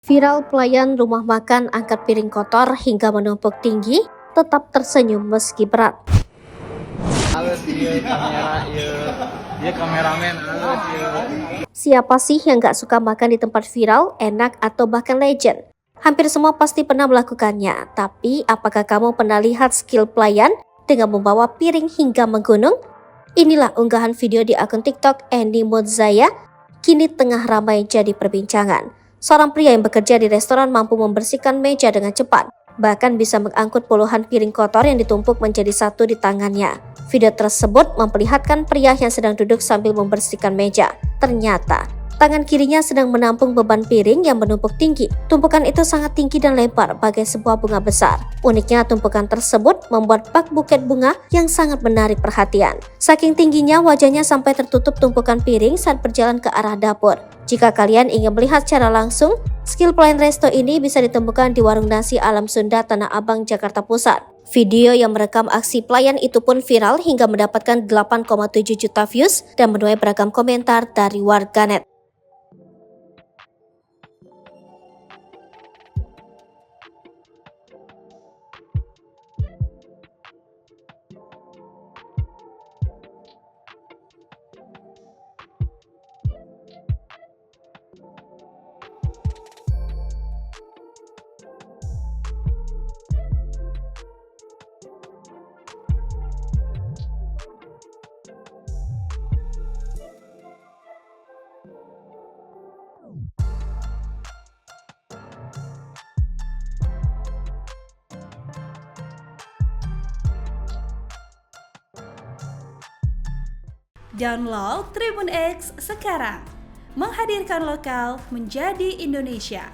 Viral pelayan rumah makan angkat piring kotor hingga menumpuk tinggi, tetap tersenyum meski berat. Halus ieu kamera ieu kameramen halus ieu. Siapa sih yang gak suka makan di tempat viral, enak, atau bahkan legend? Hampir semua pasti pernah melakukannya, tapi apakah kamu pernah lihat skill pelayan dengan membawa piring hingga menggunung? Inilah unggahan video di akun TikTok Andy Modzaya, kini tengah ramai jadi perbincangan. Seorang pria yang bekerja di restoran mampu membersihkan meja dengan cepat, bahkan bisa mengangkut puluhan piring kotor yang ditumpuk menjadi satu di tangannya. Video tersebut memperlihatkan pria yang sedang duduk sambil membersihkan meja. Ternyata, tangan kirinya sedang menampung beban piring yang menumpuk tinggi. Tumpukan itu sangat tinggi dan lebar bagai sebuah bunga besar. Uniknya, tumpukan tersebut membuat bak buket bunga yang sangat menarik perhatian. Saking tingginya, wajahnya sampai tertutup tumpukan piring saat berjalan ke arah dapur. Jika kalian ingin melihat secara langsung, skill pelayan resto ini bisa ditemukan di warung nasi Alam Sunda Tanah Abang, Jakarta Pusat. Video yang merekam aksi pelayan itu pun viral hingga mendapatkan 8,7 juta views dan menuai beragam komentar dari warganet. Download Tribun X sekarang, menghadirkan lokal menjadi Indonesia.